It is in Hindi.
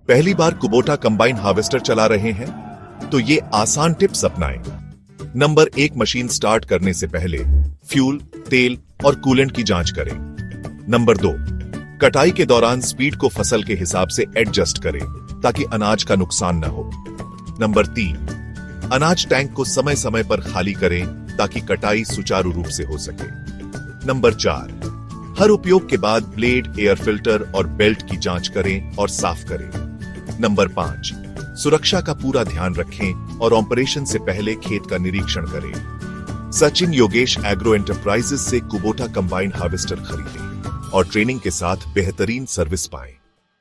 पहली बार कुबोटा कंबाइन हार्वेस्टर चला रहे हैं तो ये आसान टिप्स अपनाएं। नंबर 1, मशीन स्टार्ट करने से पहले फ्यूल, तेल और कूलेंट की जांच करें। नंबर 2, कटाई के दौरान स्पीड को फसल के हिसाब से एडजस्ट करें ताकि अनाज का नुकसान न हो। नंबर 3, अनाज टैंक को समय समय पर खाली करें ताकि कटाई सुचारू रूप से हो सके। नंबर 4, हर उपयोग के बाद ब्लेड, एयर फिल्टर और बेल्ट की जांच करें और साफ करें। नंबर 5, सुरक्षा का पूरा ध्यान रखें और ऑपरेशन से पहले खेत का निरीक्षण करें। सचिन योगेश एग्रो एंटरप्राइजेस से कुबोटा कंबाइन हार्वेस्टर खरीदें और ट्रेनिंग के साथ बेहतरीन सर्विस पाएं।